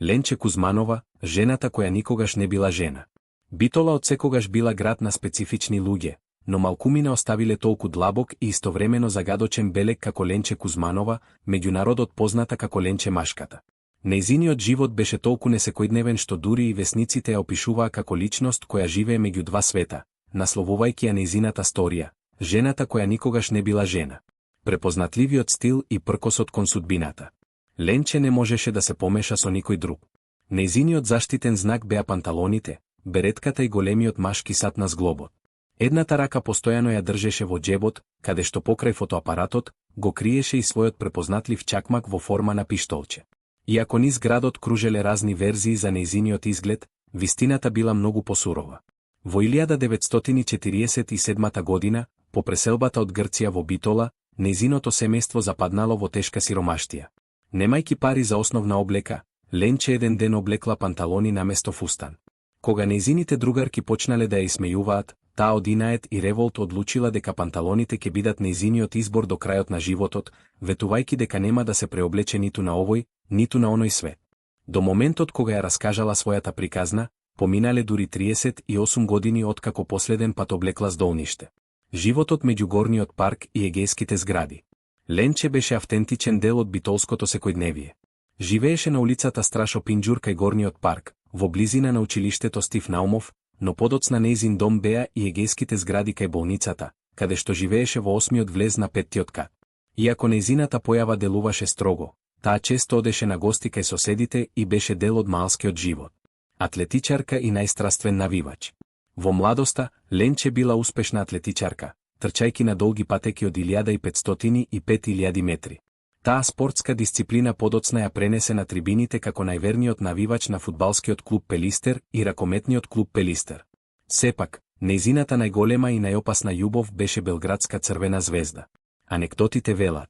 Ленче Кузманова, жената која никогаш не била жена. Битола отсекогаш била град на специфични луѓе, но малкумина оставиле толку длабок и истовремено загадочен белег како Ленче Кузманова, меѓу народот позната како Ленче Машката. Нејзиниот живот беше толку несекојдневен што дури и весниците ја опишуваа како личност која живее меѓу два света, насловувајќи ја нејзината сторија, жената која никогаш не била жена. Препознатливиот стил и пркосот кон судбината. Ленче не можеше да се помеша со никој друг. Нејзиниот заштитен знак беа панталоните, беретката и големиот машки сат на зглобот. Едната рака постојано ја држеше во џебот, каде што покрај фотоапаратот го криеше и својот препознатлив чакмак во форма на пиштолче. Иако низ градот кружеле разни верзии за нејзиниот изглед, вистината била многу посурова. Во 1947 година, по преселбата од Грција во Битола, нејзиното семејство западнало во тешка сиромаштија. Немајки пари за основна облека, Ленче еден ден облекла панталони наместо фустан. Кога нејзините другарки почнале да ја исмејуваат, таа од инает и револт одлучила дека панталоните ќе бидат нејзиниот избор до крајот на животот, ветувајќи дека нема да се преоблече ниту на овој, ниту на оној свет. До моментот кога ја раскажала својата приказна, поминале дури 38 години откако последен пат облекла здолниште. Животот меѓу горниот парк и егејските згради. Ленче беше автентичен дел од битолското секојдневие. Живееше на улицата Страшо Пинџур кај горниот парк, во близина на училиштето Стив Наумов, но подоцна нејзин дом беа и егејските згради кај болницата, каде што живееше во 8-миот влез на 5-тиот кат. Иако нејзината појава делуваше строго, таа често одеше на гости кај соседите и беше дел од малскиот живот. Атлетичарка и најстраствен навивач. Во младоста, Ленче била успешна атлетичарка, трчајки на долги патеки од 1500 и 5000 метри. Таа спортска дисциплина подоцна ја пренесе на трибините како најверниот навивач на фудбалскиот клуб Пелистер и ракометниот клуб Пелистер. Сепак, нејзината најголема и најопасна љубов беше белградска Црвена звезда. Анекдотите велат.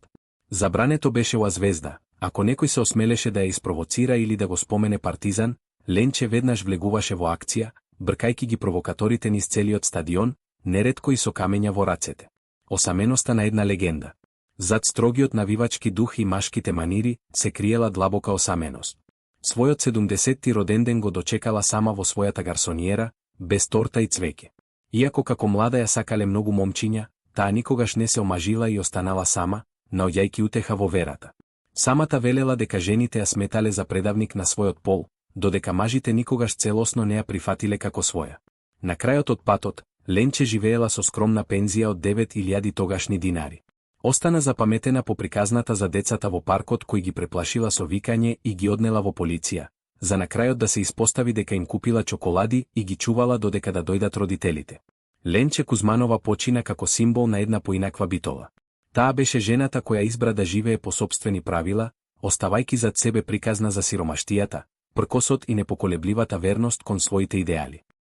Забрането беше оа звезда, ако некој се осмелеше да ја испровоцира или да го спомене партизан, Ленче веднаш влегуваше во акција, бркајки ги провокаторите низ целиот стадион, неретко и со камења во рацете. Осаменоста на една легенда. Зад строгиот навивачки дух и машките манири се криела длабока осаменост. Својот 70-ти роденден го дочекала сама во својата гарсониера, без торта и цвеќе. Иако како млада ја сакале многу момчиња, таа никогаш не се омажила и останала сама, наоѓајки утеха во верата. Самата велела дека жените ја сметале за предавник на својот пол, додека мажите никогаш целосно не ја прифатиле како своја. На крајот од патот, Ленче живеела со скромна пензија од 9000 тогашни динари. Остана запаметена по приказната за децата во паркот кои ги преплашила со викање и ги однела во полиција, за на крајот да се испостави дека им купила чоколади и ги чувала додека да дојдат родителите. Ленче Кузманова почина како символ на една поинаква Битола. Таа беше жената која избра да живее по сопствени правила, оставајки зад себе приказна за сиромаштијата, пркосот и непоколебливата верност кон своите идеали.